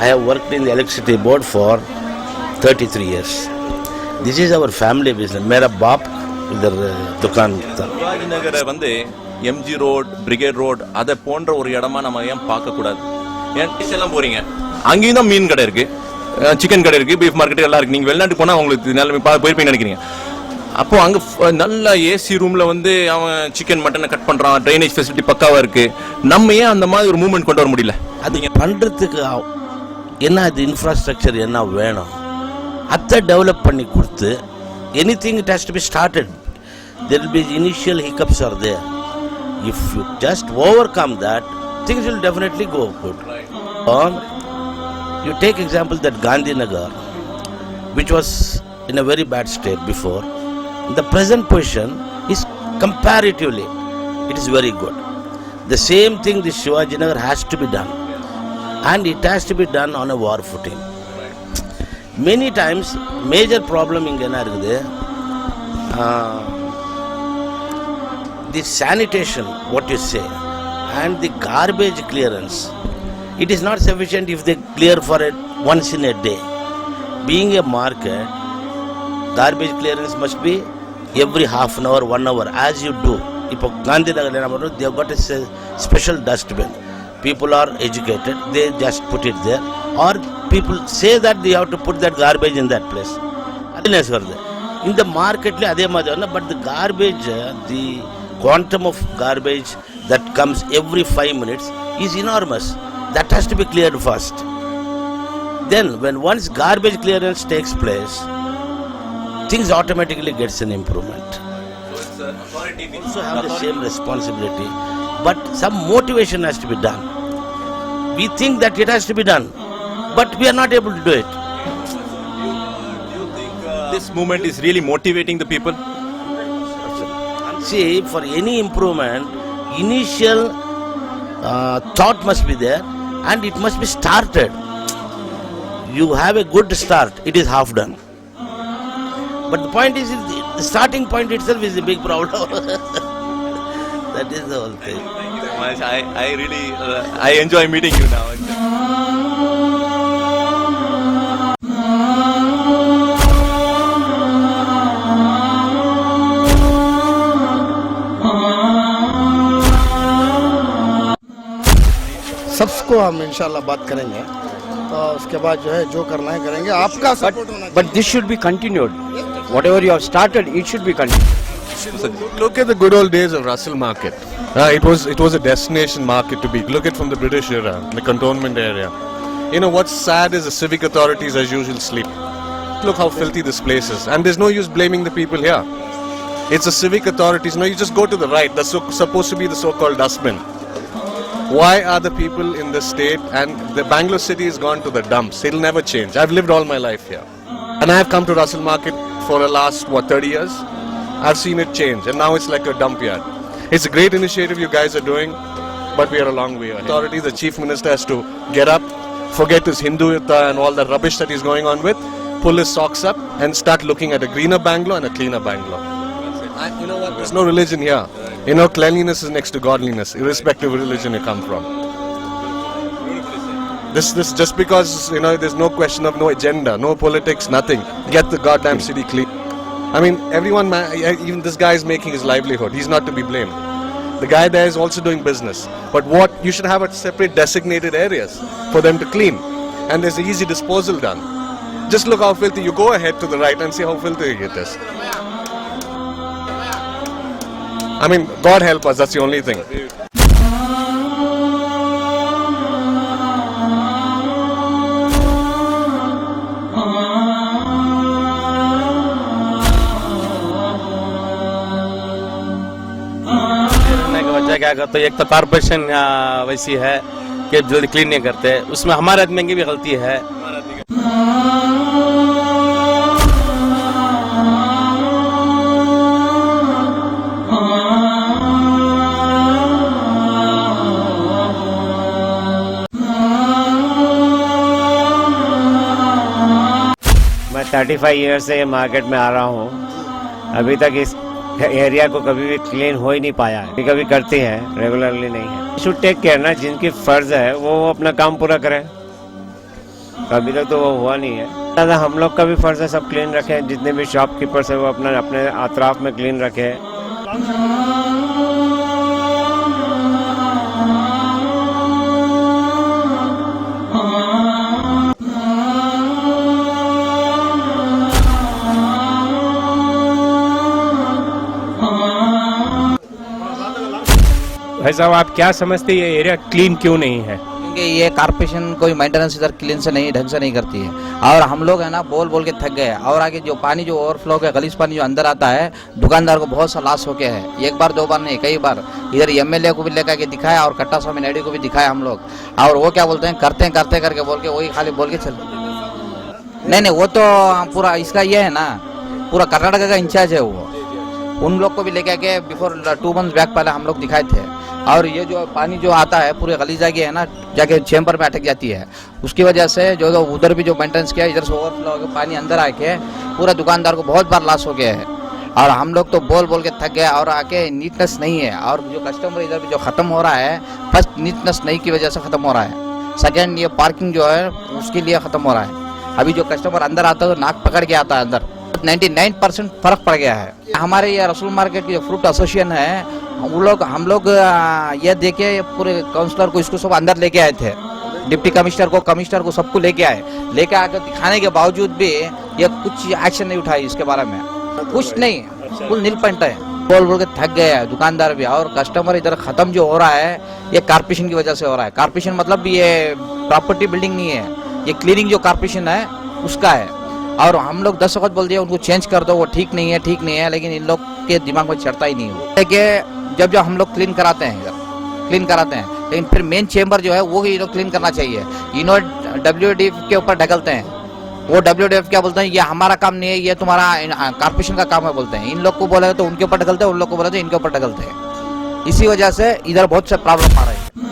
I have worked in the electricity board for 33 years. This is our family business. मेरा बाप इधर दुकान था. சிவாஜி நகரை வந்து எம்ஜி ரோட், பிரிகேட் ரோட் அதை போன்ற ஒரு இடமா நம்ம ஏன் பார்க்க கூடாது? ஏன் எல்லாம் போறீங்க, அங்கேயும் தான் மீன் கடை இருக்கு, சிக்கன் கடை இருக்கு, பீஃப் மார்க்கெட் எல்லாம் இருக்கு. நீங்க வெளிநாட்டு போனா உங்களுக்கு நல்ல போயிருப்பீங்கன்னு நினைக்கிறீங்க. அப்போ அங்க நல்ல ஏசி ரூம்ல வந்து அவன் சிக்கன் மட்டனை கட் பண்றான், ட்ரைனேஜ் ஃபெசிலிட்டி பக்காவா இருக்கு. நம்ம ஏன் அந்த மாதிரி ஒரு மூவ்மெண்ட் கொண்டு வர முடியல? அது பண்றதுக்கு என்ன அது இன்ஃப்ராஸ்ட்ரக்சர் என்ன வேணும் அதை டெவலப் பண்ணி கொடுத்து anything it has to be started. There will be initial hiccups are there. If you just overcome that, things will definitely go good. You take example that Gandhinagar, which was in a very bad state before, in the present position is comparatively, it is very good. The same thing this Shivajinagar has to be done, and it has to be done on a war footing. Many times major problem inga enna irukudhu, the sanitation what you say and the garbage clearance, it is not sufficient if they clear for it once in a day. Being a market, garbage clearance must be every half an hour, 1 hour, as you do. Ipo Gandhinagar they have got a special dustbin. People are educated, they just put it there, or people say that they have to put that garbage in that place. In the market, but the garbage, the quantum of garbage that comes every 5 minutes is enormous. That has to be cleared first. Then when once garbage clearance takes place, things automatically gets an improvement. So authority also have the same responsibility, but some motivation has to be done. We think that it has to be done, but we are not able to do it. Do you think this movement is really motivating the people? See, for any improvement, initial thought must be there, and it must be started. You have a good start, it is half done. But the point is, the starting point itself is a big problem. That is the whole thing. Thank you so much. I really I enjoy meeting you now. सबको हम इंशाल्लाह बात करेंगे, तो उसके बाद जो है जो करना है करेंगे. आपका सपोर्ट होना चाहिए. But this should be continued. Whatever you have started, it should be continued. Look at the good old days of Russell Market. It was a destination market to be. Look at from the British era, the cantonment area. You know what's sad is the civic authorities as usual sleep. Look how filthy this place is, and there's no use blaming the people here. It's the civic authorities. No, you just go to the right. That's supposed to be the so-called dustbin. Why are the people in the state and the Bangalore city has gone to the dumps? It'll never change. I've lived all my life here. And I've come to Russell Market for the last, 30 years? I've seen it change and now it's like a dump yard. It's a great initiative you guys are doing, but we are a long way ahead. Authorities, the Chief Minister has to get up, forget his Hinduita and all the rubbish that he's going on with, pull his socks up and start looking at a greener Bangalore and a cleaner Bangalore. You know what? There's no religion here. You know, cleanliness is next to godliness, irrespective of religion you come from. This just because, there's no question of no agenda, no politics, nothing. Get the goddamn city clean. I mean, even this guy is making his livelihood. He's not to be blamed. The guy there is also doing business. But you should have a separate designated areas for them to clean. And there's easy disposal done. Just look how filthy. You go ahead to the right and see how filthy it is. I mean, God help us, that's the only thing. क्या करते हैं, एक तो corporation वैसी है कि जल्दी clean नहीं करते, उसमें हमारे आदमी की भी गलती है। मैं 35 ईयर्स से मार्केट में आ रहा हूँ, अभी तक इस एरिया को कभी भी क्लीन हो ही नहीं पाया है। कभी करते हैं, रेगुलरली नहीं है। शुड टेक केयर ना, जिनकी फर्ज है वो अपना काम पूरा करें। अभी तक तो वो हुआ नहीं है। दादा हम लोग का भी फर्ज है सब क्लीन रखें, जितने भी शॉपकीपर्स है वो अपने अतराफ में क्लीन रखें। भाई साहब आप क्या समझते हैं ये एरिया क्लीन क्यों नहीं है? क्योंकि ये कारपोरेशन कोई मेंटेनेंस इधर क्लीन से नहीं, ढंग से नहीं करती है। और हम लोग है ना बोल बोल के थक गए। और आगे जो पानी जो ओवरफ्लो के गलीज पानी जो अंदर आता है, दुकानदार को बहुत सा लॉस हो गया है। एक बार दो बार नहीं, कई बार इधर एमएलए को भी लेकर के दिखाया और कट्टा स्वामी नायडू को भी दिखाया हम लोग। और वो क्या बोलते हैं, करते करके बोल के वही खाली बोल के चल। नहीं वो तो पूरा इसका ये है ना, पूरा कर्नाटक का इंचार्ज है वो। उन लोग को भी लेके आके बिफोर 2 मंथ्स बैक पहले हम लोग दिखाए थे। और ये जो पानी जो आता है पूरे गली जाके है ना, जाके चैम्बर में अटक जाती है। उसकी वजह से जो उधर भी जो मेंटेनेंस किया, इधर से ओवरफ्लो होकर पानी अंदर आके पूरा दुकानदार को बहुत बार लॉस हो गया है। और हम लोग तो बोल बोल के थक गए। और आके नीटनेस नहीं है। और जो कस्टमर इधर भी जो खत्म हो रहा है, फर्स्ट नीटनेस नहीं की वजह से खत्म हो रहा है। सेकेंड ये पार्किंग जो है उसके लिए खत्म हो रहा है। अभी जो कस्टमर अंदर आता है तो नाक पकड़ के आता है अंदर। 99% फर्क पड़ गया है। हमारे ये रसूल मार्केट की जो फ्रूट एसोसिएशन है, हम लोग ये देखे पूरे काउंसलर को इसको सब अंदर लेके आए थे, डिप्टी कमिश्नर को सबको लेके आकर दिखाने के बावजूद भी ये कुछ एक्शन नहीं उठाई इसके बारे में। कुछ नहीं, कुल नील पॉइंट है। बोल बोल के थक गए हैं दुकानदार भी। और कस्टमर इधर खत्म जो हो रहा है ये कारपोरेशन की वजह से हो रहा है। कारपोरेशन मतलब ये प्रॉपर्टी बिल्डिंग नहीं है, ये क्लीनिंग जो कारपोरेशन है उसका है। और हम लोग 10 वक्त बोल दिया उनको चेंज कर दो, वो ठीक नहीं है, लेकिन इन लोग के दिमाग में चढ़ता ही नहीं हो कि जब हम लोग क्लीन कराते हैं, लेकिन फिर मेन चेंबर जो है वो ही लोग क्लीन करना चाहिए। इन्होंने WDF के ऊपर ढकलते हैं। वो WDF क्या बोलते हैं, ये हमारा काम नहीं है, ये तुम्हारा कारपोरेशन का काम है बोलते हैं। इन लोग को बोले तो उनके ऊपर ढकलते हैं, उन लोग को बोले तो इनके ऊपर ढकलते हैं। इसी वजह से इधर बहुत से प्रॉब्लम आ रहे हैं।